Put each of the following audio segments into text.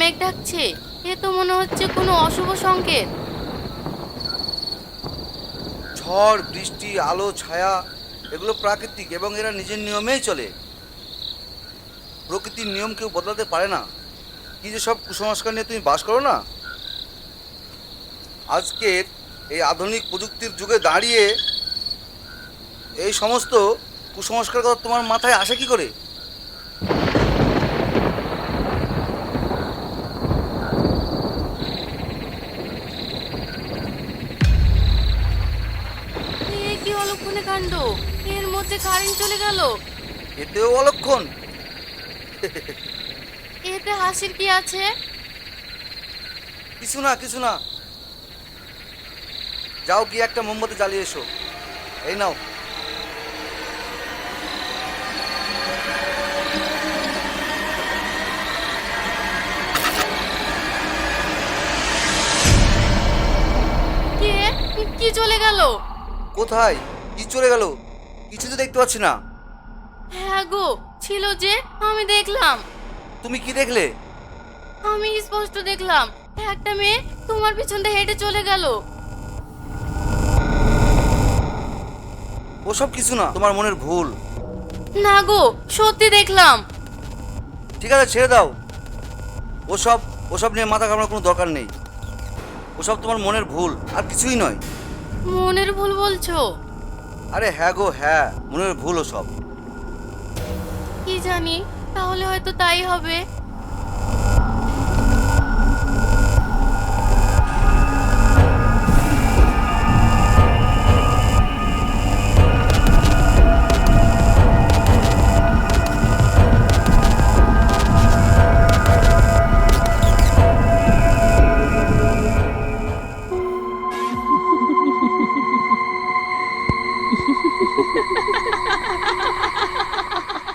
মেঘ ডাকছে, এ তো মনে হচ্ছে কোনো অশুভ সংকেত। ঝড় বৃষ্টি আলো ছায়া এগুলো প্রাকৃতিক এবং এরা নিজের নিয়মেই চলে। প্রকৃতির নিয়ম কেউ বদলাতে পারে না। কি যে সব কুসংস্কার নিয়ে তুমি বাস করো না। আজকের এই আধুনিক প্রযুক্তির যুগে দাঁড়িয়ে এই সমস্ত কুসংস্কার কথা তোমার মাথায় আসে কি করে? এ কি অলক্ষণে কাণ্ড! এর মধ্যে কারেন্ট চলে গেল। এতেও অলক্ষণ? এতে হাসির কি আছে? কিছু না কিছু না, যাও গিয়ে একটা মোমবাতি জ্বালিয়ে এসো। এই নাও। কে? কি চলে গেল? কোথায় কি চলে গেল? কিছু তো দেখতে পাচ্ছি না। হ্যাঁ গো, ছিল যে, আমি দেখলাম। তুমি কি দেখলে? আমি স্পষ্ট দেখলাম একটা মেয়ে তোমার পিছন দিয়ে হেঁটে চলে গেল। ওসব কিছু না, তোমার মনের ভুল। না গো, সত্যি দেখলাম। ঠিক আছে, ছেড়ে দাও। ওসব ওসব নিয়ে মাথা ঘামানোর কোনো দরকার নেই। ওসব তোমার মনের ভুল, আর কিছুই নয়। মনের ভুল বলছো? আরে হ্যাঁ গো হ্যাঁ, মনের ভুল ওসব। কি জানি, তাহলে হয়তো তাই হবে।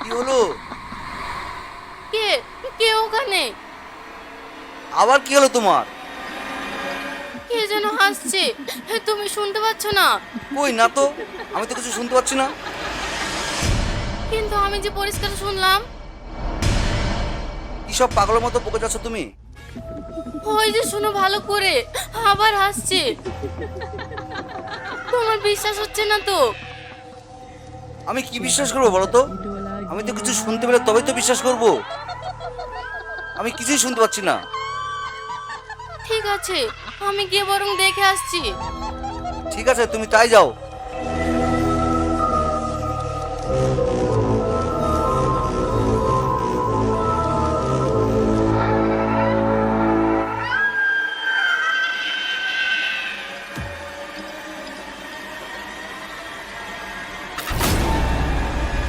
কি হলো? কে? কে ওখানে? আবার কি হলো তোমার? কে যেন হাসছে, তুমি শুনতে পাচ্ছ না? কই না তো, আমি তো কিছু শুনতে পাচ্ছি না। কিন্তু আমি যে পরিষ্কার শুনলাম। কি সব পাগলের মতো বকে যাচ্ছ তুমি? ওই যে শুনো ভালো করে, আবার হাসছে। তোমার বিশ্বাস হচ্ছে না তো? আমি কি বিশ্বাস করবো বলো তো? আমি তো কিছু শুনতে পেলে তবেই তো বিশ্বাস করব। আমি কিছুই শুনতে পাচ্ছি না। ঠিক আছে, আমি গিয়ে বরং দেখে আসছি। ঠিক আছে, তুমি তাই যাও।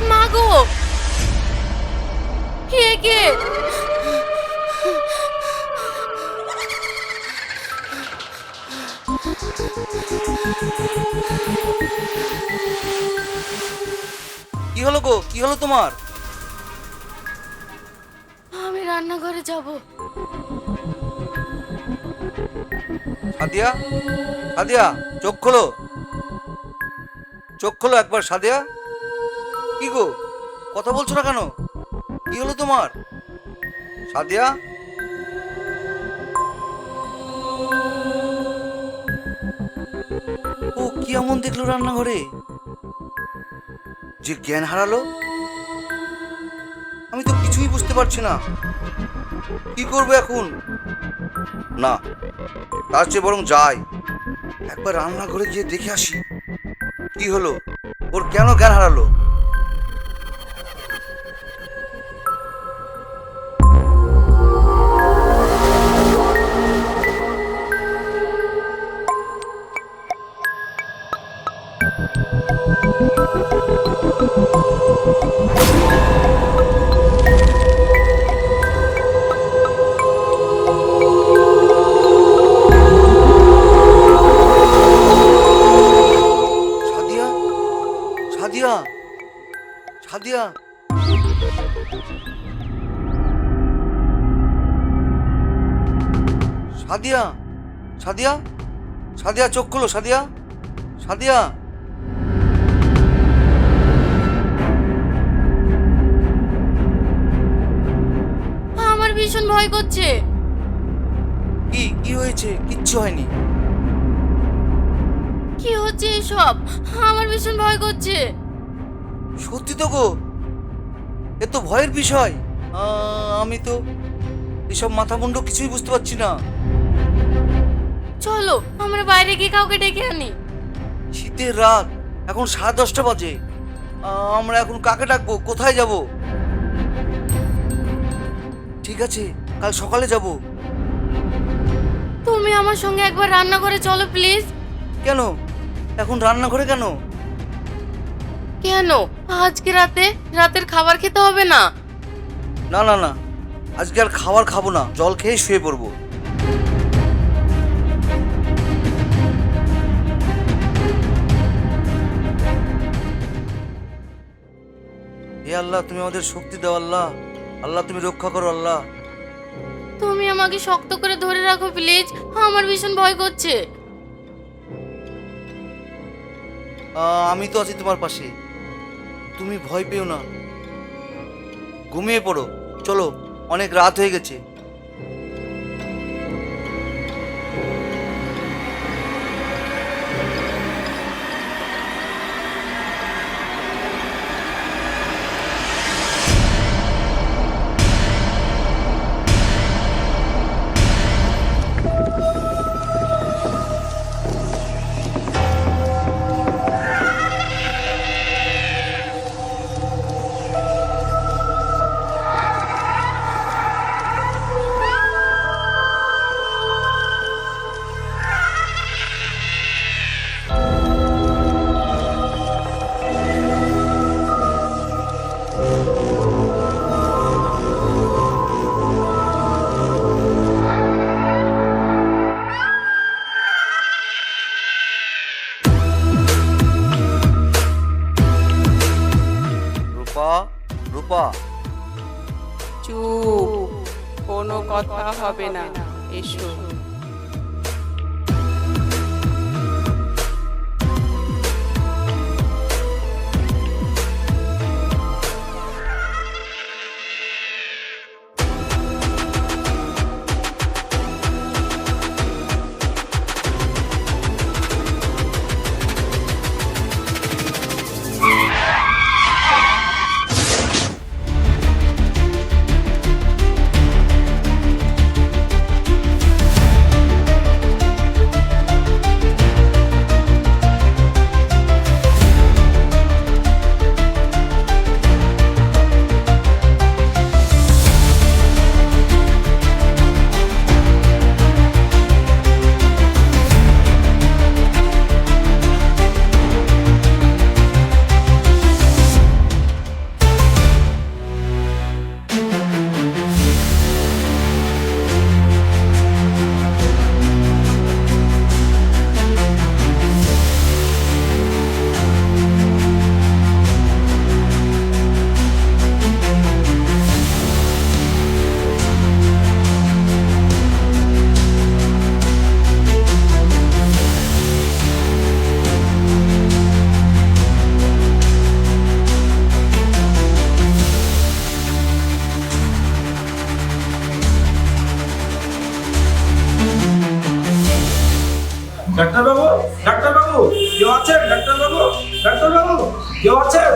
মা গো, কে কে? কি হলো গো, কি হলো তোমার? আমি রান্নাঘরে যাব। সাদিয়া, সাদিয়া, চোখ খোলো। চোখ খোলো একবার সাদিয়া। কি গো, কথা বলছো না কেন? কি হলো তোমার? সাদিয়া। ও কি এমন দেখলো রান্নাঘরে যে জ্ঞান হারালো? আমি তো কিছুই বুঝতে পারছি না। কি করবো এখন? না, তার চেয়ে বরং যাই, একবার রান্নাঘরে গিয়ে দেখে আসি কি হলো, ওর কেন জ্ঞান হারালো। সাদিয়া, সাদিয়া, সাদিয়া। সাদিয়া, সাদিয়া, সাদিয়া, চোখ খোলো সাদিয়া, সাদিয়া। আমার ভীষণ ভয় করছে। কি কি হয়েছে? কিচ্ছু হয়নি। কি হচ্ছে এসব? আমার ভীষণ ভয় করছে। সত্যি তো গো, এ তো ভয়ের বিষয়। আমি তো এসব মাথা মুন্ডু কিছুই বুঝতে পারছি না। চলো আমরা বাইরে গিয়ে কাউকে ডেকে আনি। শীতের রাত, এখন 10:30 বাজে। আমরা এখন কাকে ডাকবো? কোথায় যাব? ঠিক আছে, কাল সকালে যাব। তুমি আমার সঙ্গে একবার রান্নাঘরে চলো প্লিজ। কেন? এখন রান্নাঘরে কেন? কেন? আজকে রাতের খাবার খেতে হবে না? না না না, আজকে আর খাবার খাবো না, জল খেয়ে শুয়ে পড়বো। হে আল্লাহ, তুমি আমাদের শক্তি দাও আল্লাহ। আল্লাহ তুমি রক্ষা করো আল্লাহ। তুমি আমাকে শক্ত করে ধরে রাখো প্লিজ, আমার ভীষণ ভয় করছে। আমি তো আছি তোমার পাশে, তুমি ভয় পেও না। ঘুমিয়ে পড়ো, চলো, অনেক রাত হয়ে গেছে। রূপা, রূপা। চুপ, কোনো কথা হবে না, এসো। ডাক্তারবাবু, ডাক্তারবাবু, কেউ আছেন? ডাক্তারবাবু, ডাক্তারবাবু, কেউ আছেন?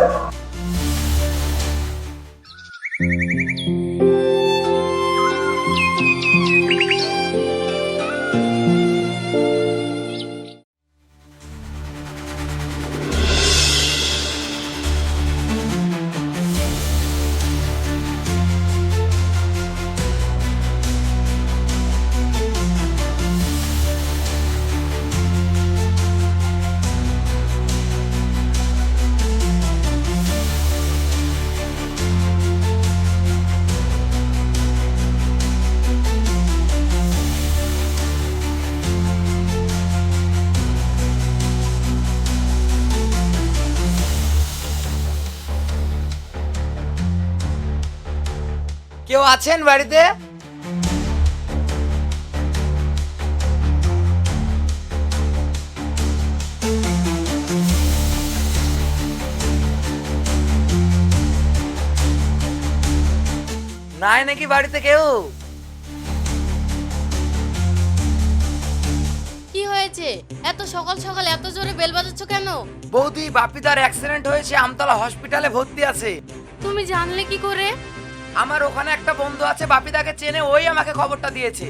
কেউ আছেন বাড়িতে? নাই নাকি বাড়িতে কেউ? এত সকাল সকাল এত জোরে বেল বাজাচ্ছ কেন? বৌদি বাপিদার অ্যাক্সিডেন্ট হয়েছে, আমতলা হসপিটালে ভর্তি আছে। তুমি জানলে কি করে? আমার ওখানে একটা বন্ধু আছে, বাপিদাকে চেনে, ওই আমাকে খবরটা দিয়েছে।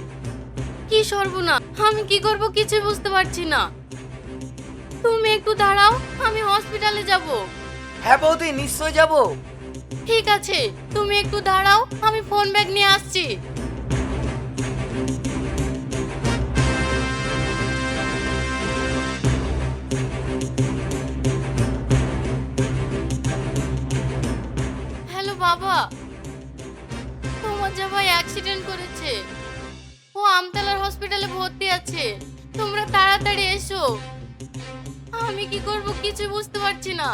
কি সর্বনাশ, আমি কি করব কিছুই বুঝতে পারছি না। তুমি একটু দাঁড়াও, আমি হসপিটালে যাব। হ্যাঁ বৌদি, নিশ্চয় যাব। ঠিক আছে, তুমি একটু দাঁড়াও, আমি ফোন ব্যাগ নিয়ে আসছি। হ্যালো বাবা, তোমার জামাই অ্যাক্সিডেন্ট করেছে, ও আমতলার হসপিটালে ভর্তি আছে, তোমরা তাড়াতাড়ি এসো। আমি কি করব কিছু বুঝতে পারছি না।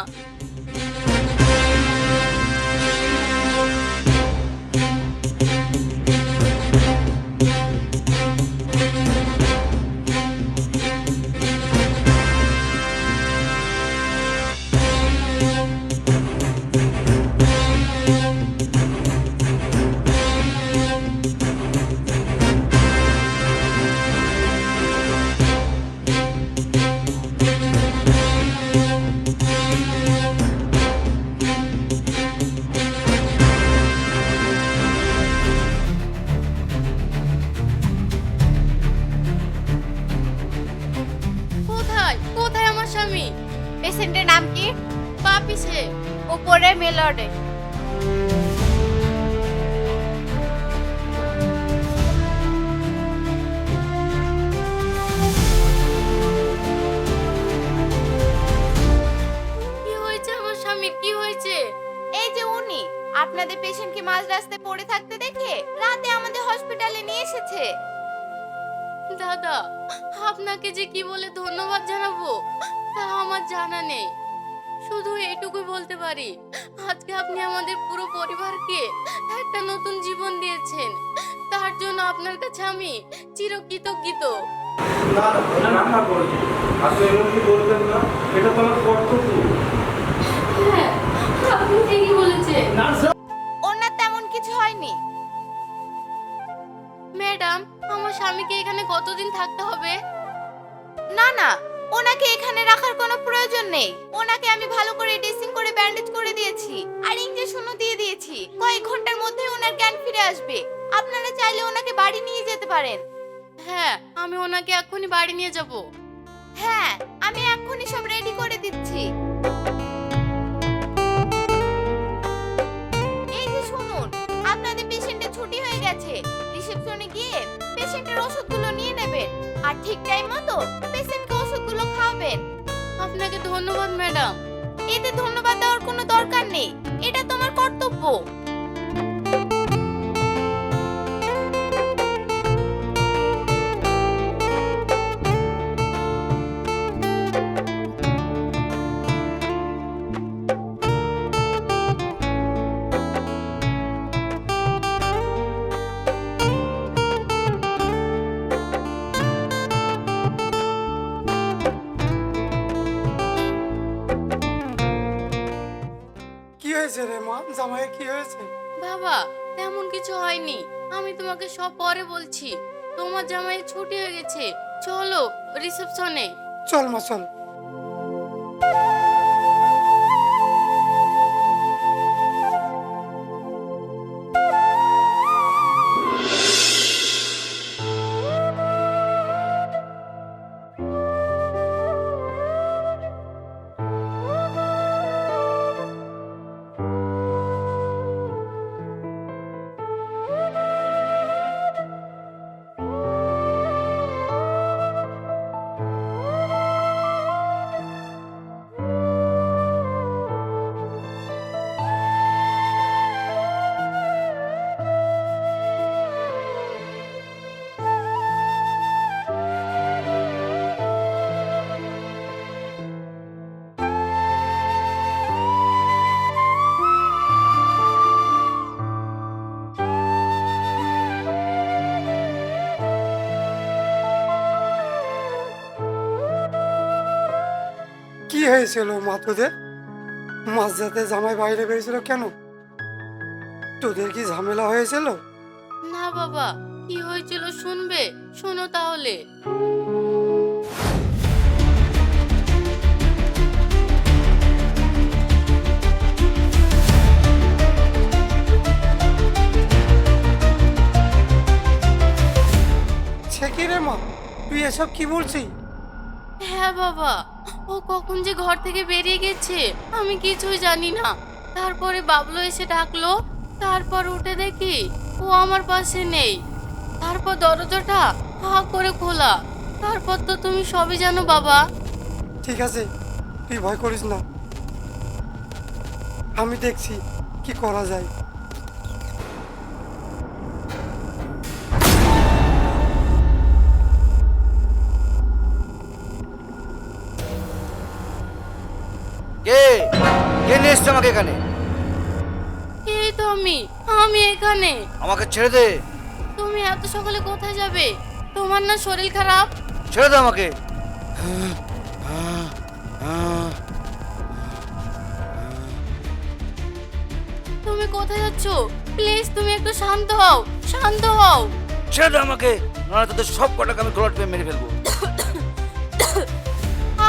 কোথায় কোথায় আমার স্বামী? পেশেন্টের নাম কি? পাপিছে। উপরে মেলর্ডে। কি হয়েছে আমার স্বামীর, কি হয়েছে? এই যে উনি আপনাদের পেশেন্টকে মাঝ রাস্তায় পড়ে থাকতে দেখে রাতে আমাদের হসপিটালে নিয়ে এসেছে। দাদা, আপনাকে যে কি বলে ধন্যবাদ জানাবো তা আমার জানা নেই। শুধু এটুকুই বলতে পারি, আজকে আপনি আমাদের পুরো পরিবারকে একটা নতুন জীবন দিয়েছেন। তার জন্য আপনার কাছে আমি চিরকৃতজ্ঞ। না না, রান্না করেছি। আপনি এমন কি বলবেন না, এটা তো আমার কর্তব্য। হ্যাঁ, আপনি ঠিকই বলেছেন। ওনার তেমন কিছু হয়নি। ম্যাডাম, আমার স্বামীকে এখানে কতদিন থাকতে হবে? না না, ওনাকে এখানে রাখার কোনো প্রয়োজন নেই। ওনাকে আমি ভালো করে ড্রেসিং করে ব্যান্ডেজ করে দিয়েছি আর ইনজেকশনও দিয়ে দিয়েছি। কয়েক ঘন্টার মধ্যে ওনার জ্ঞান ফিরে আসবে। আপনারা চাইলে ওনাকে বাড়ি নিয়ে যেতে পারেন। হ্যাঁ, আমি ওনাকে এক্ষুনি বাড়ি নিয়ে যাব। হ্যাঁ, আমি এক্ষুনি সব রেডি করে দিচ্ছি। এই যে শুনুন, আপনাদের পেশেন্টের ছুটি হয়ে গেছে। রিসেপশনে গিয়ে পেশেন্টের ওষুধগুলো নিয়ে নেবেন আর ঠিক টাইম মতো পেশেন্টকে ওষুধগুলো খাওয়াবেন। আপনাকে ধন্যবাদ ম্যাডাম। এতে ধন্যবাদ দেওয়ার কোনো দরকার নেই, এটা তোমার কর্তব্য। কি হয়েছে রে মা? জামাইয়ের কি হয়েছে? বাবা, তেমন কিছু হয়নি, আমি তোমাকে সব পরে বলছি। তোমার জামাইয়ের ছুটি হয়ে গেছে, চলো রিসেপশনে। চল মা চল। কি হয়েছিল মা তোদের? মাঝরাতে জামাই বাইরে বেরিয়েছিল কেন? তোদের কি ঝামেলা হয়েছিল? না বাবা, কি হয়েছিল শুনবে? শোনো তাহলে। এসব কি বলছি? হ্যাঁ বাবা, ও কখন যে ঘর থেকে বেরিয়ে গেছে আমি কিছুই জানি না। তারপরে বাবলু এসে ডাকলো, তারপর উঠে দেখি ও আমার পাশে নেই। তারপর দরজাটা হা করে খোলা। তারপর তো তুমি সবই জানো বাবা। ঠিক আছে, তুই ভয় করিস না, আমি দেখছি কি করা যায়। কে কে নিয়ে এসছে আমাকে এখানে? এই তো আমি এখানে। আমাকে ছেড়ে দে, তুমি এত সকালে কোথায় যাবে? তোমার না শরীর খারাপ? ছেড়ে দে আমাকে। তুমি কোথায় যাচ্ছ? প্লিজ তুমি একটু শান্ত হও, শান্ত হও। ছেড়ে দে আমাকে, নাহলে তোদের সব কটাকে আমি গলা টিপে মেরে ফেলবো।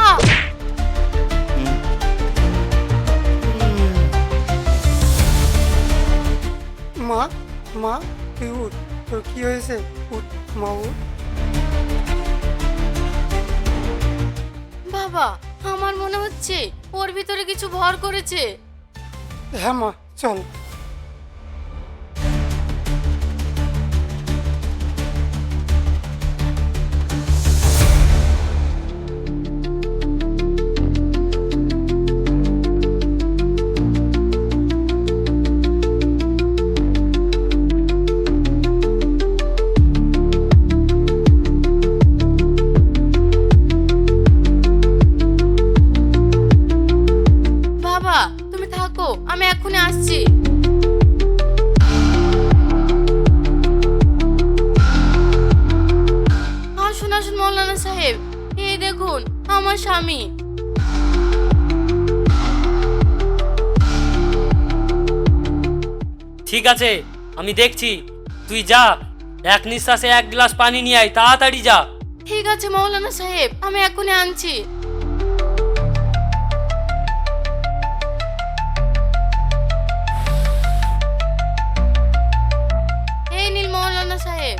আহ! মা, মা, তুই উঠ, তোর কি হয়েছে? উঠ মা, উঠ। বাবা, আমার মনে হচ্ছে ওর ভিতরে কিছু ভর করেছে। হ্যাঁ মা, চল। বাবা, তুমি থাকো, আমি এক্ষুনি আসছি। আসুন আসুন মৌলানা সাহেব, এই দেখুন আমার স্বামী। ঠিক আছে, আমি দেখছি। তুই যা, এক নিঃশ্বাসে এক গ্লাস পানি নিয়ে আয়, তাড়াতাড়ি যা। ঠিক আছে মৌলানা সাহেব, আমি এক্ষুনি আনছি। এই নীল মৌলানা সাহেব।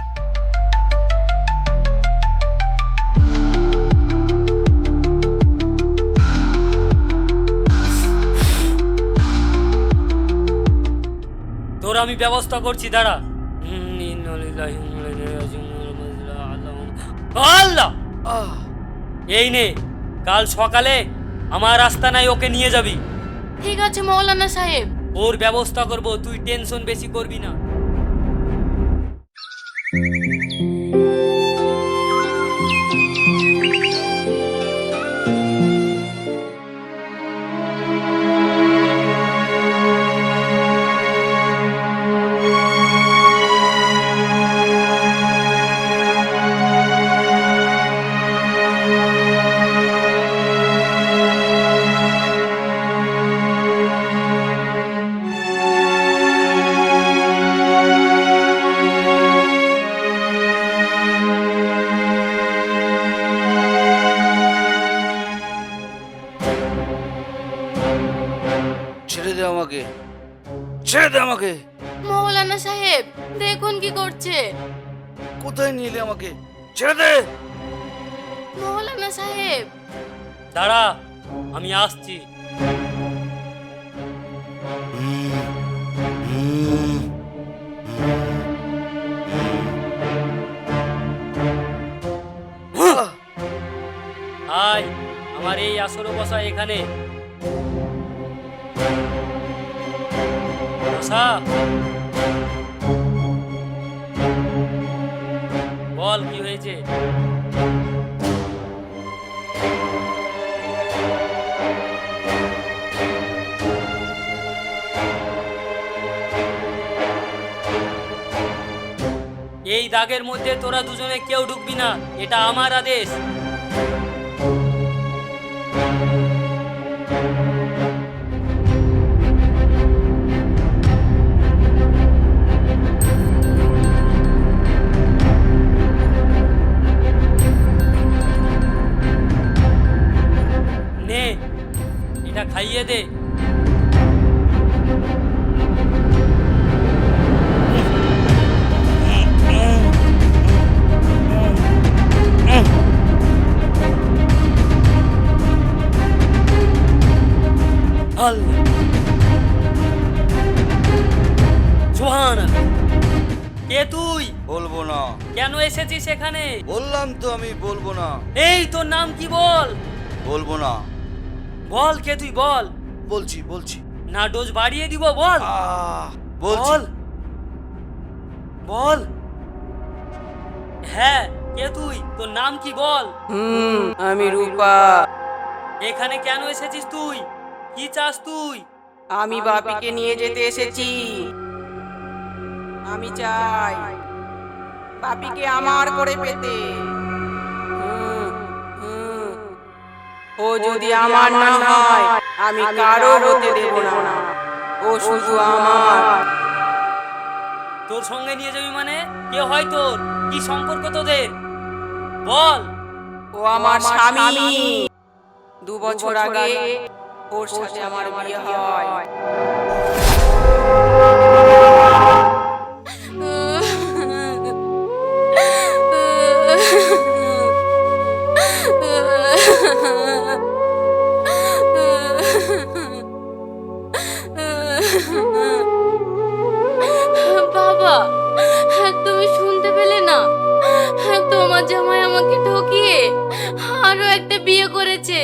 তোর আমি ব্যবস্থা করছি, দাঁড়া। আল্লাহ, এই নে, কাল সকালে আমার আস্তানায় ওকে নিয়ে যাবি। ঠিক আছে মৌলানা সাহেব। ওর ব্যবস্থা করব, তুই টেনশন বেশি করবি না। ছেড়ে দে আমাকে, ছেড়ে দে আমাকে। মৌলানা সাহেব দেখুন কি করছে। কোথায় নিয়ে এলে আমাকে? ছেড়ে দে। মৌলানা সাহেব। দাঁড়া, আমি আসছি। আয়, আমার এই আসরে বসা এখানে বসা। বল কি হয়েছে? এই দাগের মধ্যে তোরা দুজনে কেউ ঢুকবি না, এটা আমার আদেশ। নে, এটা খাইয়ে দে। আল্লাহ সুবহানাল্লাহ। কে তুই? বলবো না। কেন এসেছিস এখানে? বললাম তো আমি বলবো না। এই তোর নাম কি বল? বলবো না। বল কে তুই বল। বলছি বলছি। না ডোজ বাড়িয়ে দিব বল। বলছি। বল বল। হ্যাঁ কে তুই? তোর নাম কি বল। আমি রূপা। এখানে কেন এসেছিস তুই? কি চাস তুই? আমি বাপিকে নিয়ে যেতে এসেছি। আমি চাই বাপিকে আমার করে পেতে। ও যদি আমার না হয় আমি কারো হতে দেব না। ও শুধু আমার। তোর সঙ্গে নিয়ে যাবি মানে? কে হয় তোর? কি সম্পর্ক তোদের? বল। ও আমার স্বামী। 2 বছর আগে ওর সাথে আমার বিয়ে হয়। বাবা, তুমি শুনতে পেলে না? তোমার জামাই আমাকে ঠকিয়ে আরো একটা বিয়ে করেছে।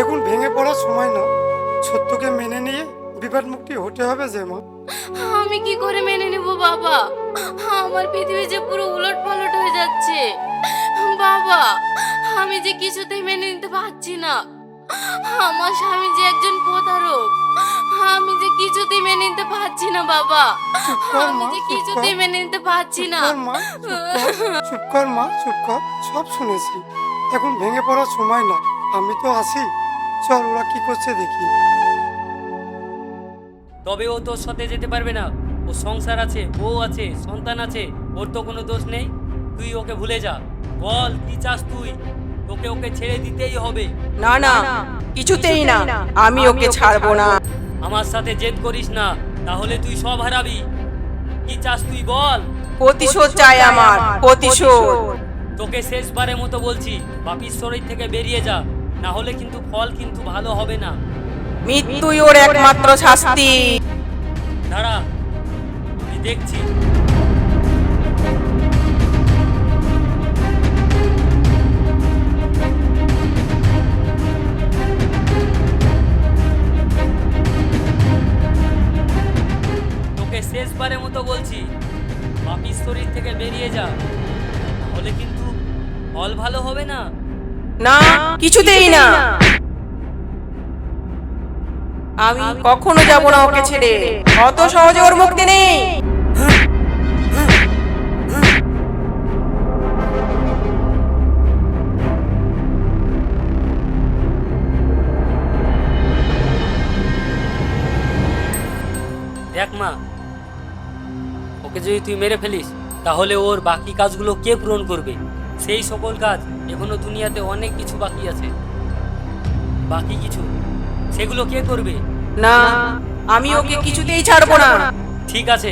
এখন ভেঙে পড়ার সময় না, সত্যকে মেনে নিয়ে বিপদ মুক্তি হতে হবে যে মা। আমি কি করে মেনে নেব বাবা? আমার পৃথিবী যে পুরো উলট পালট হয়ে যাচ্ছে। বাবা, আমি যে কিছুতেই মেনে নিতে পারছি না। আমার স্বামী যে একজন প্রতারক। আমি যে কিছুতেই মেনে নিতে পারছি না বাবা। কর আমি মা, যে চুপ কিছুতেই কর। মেনে নিতে পারছি না। চুপ কর মা, চুপ কর মা, চুপ কর। সব শুনেছি, এখন ভেঙে পড়ার সময় না। আমি তো আছি, চল ওরা কি করছে দেখি। তবে ও তোর সাথে যেতে পারবে না। ও সংসার আছে, বউ আছে, সন্তান আছে। ওর তো কোনো দোষ নেই। তুই ওকে ভুলে যা। বল কি চাস তুই? তোকে ওকে ছেড়ে দিতেই হবে। না না, কিছুতেই না। আমি ওকে ছাড়বো না। আমার সাথে জেদ করিস না, তাহলে তুই সব হারাবি। কি চাস তুই বল। প্রতিশোধ চাই আমার, প্রতিশোধ। তোকে শেষবারের মতো বলছি, বাপির শরীর থেকে বেরিয়ে যা, না হলে কিন্তু ফল কিন্তু ভালো হবে না। মৃত্যুই ওর একমাত্র শাস্তি। দাঁড়া, আমি দেখছি। তোকে শেষবারের মতো বলছি, বাপির শরীর থেকে বেরিয়ে যা, তাহলে কিন্তু ফল ভালো হবে না। না, কিছুতেই না। আমি কখনো যাব না ওকে ছেড়ে। অত সহজে ওর মুক্তি নেই। দেখ মা, ওকে যদি তুই মেরে ফেলিস তাহলে ওর বাকি কাজগুলো কে পূরণ করবে? সেই সকল কাজ এখনো দুনিয়াতে অনেক কিছু বাকি আছে। বাকি কিছু সেগুলো কে করবে? না, আমি ওকে কিছুতেই ছাড়বো না। ঠিক আছে,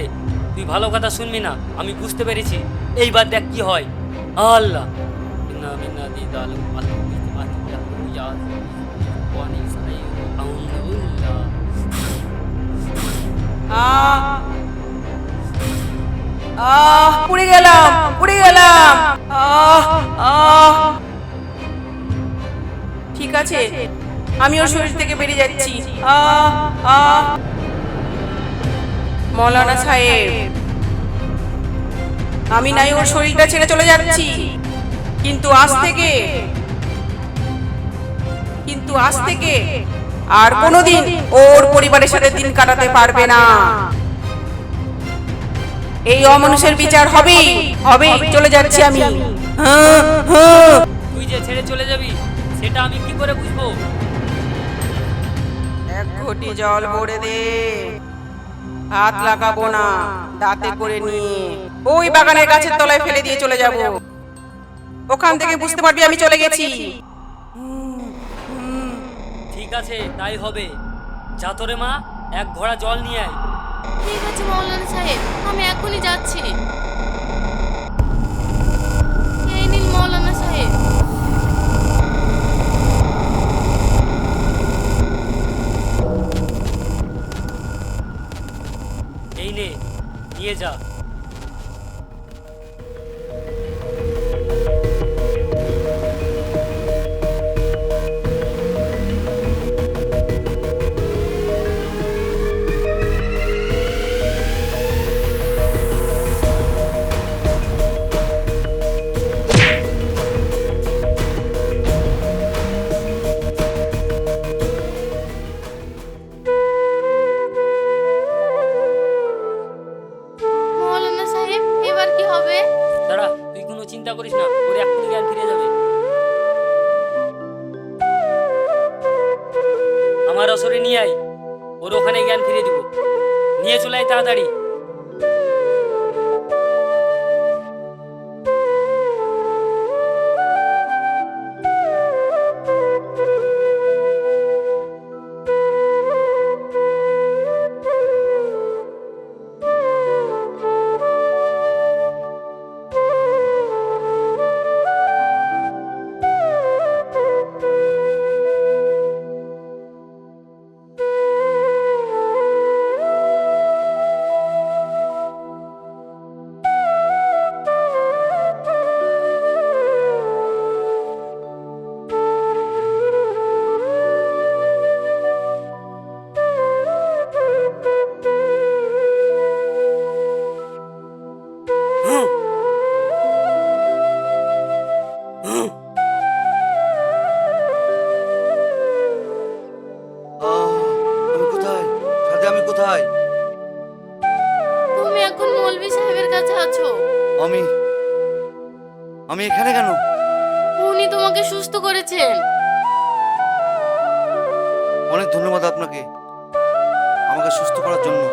তুই ভালো কথা শুনবি না, আমি বুঝতে পেরেছি। এইবার দেখ কি হয়। আল্লাহ পুড়ে গেলাম, পুড়ে গেলাম। ঠিক আছে, আমি ওর শরীর থেকে বেরিয়ে যাচ্ছি। মৌলানা সাহেব, আমি নাই ওর শরীরটা ছেড়ে চলে যাচ্ছি, কিন্তু আজ থেকে আর কোনোদিন ওর পরিবারের সাথে দিন কাটাতে পারবে না। এই অমানুষের বিচার হবেই। চলে যাচ্ছি আমি। তুই যে ছেড়ে চলে যাবি সেটা আমি কি করে বুঝবো? 1 ঘটি জল ভরে দে। হাত লাগাবো না, দাঁতে করে নিয়ে ওই বাগানের গাছের তলায় ফেলে দিয়ে চলে যাব। ওখান থেকে বুঝতে পারবি আমি চলে গেছি। ঠিক আছে, তাই হবে। যা তোরে মা, 1 ঘোড়া জল নিয়ে আয়। ঠিক আছে মৌলানা সাহেব, আমি এখনই যাচ্ছি। এই নিন মৌলানা সাহেব। চিন্তা করিস না, ওর এক্ষুনি জ্ঞান ফিরে যাবে। আমার আসরে নিয়ে আয়, ওর ওখানে জ্ঞান ফিরে দিব। নিয়ে চলে আয় তাড়াতাড়ি। আমি কোথায় সাথে, আমি কোথায়? তুমি এখন মৌলভী সাহেবের কাছে আছো। আমি আমি এখানে কেন? উনি তোমাকে সুস্থ করেছেন। অনেক ধন্যবাদ আপনাকে আমাকে সুস্থ করার জন্য।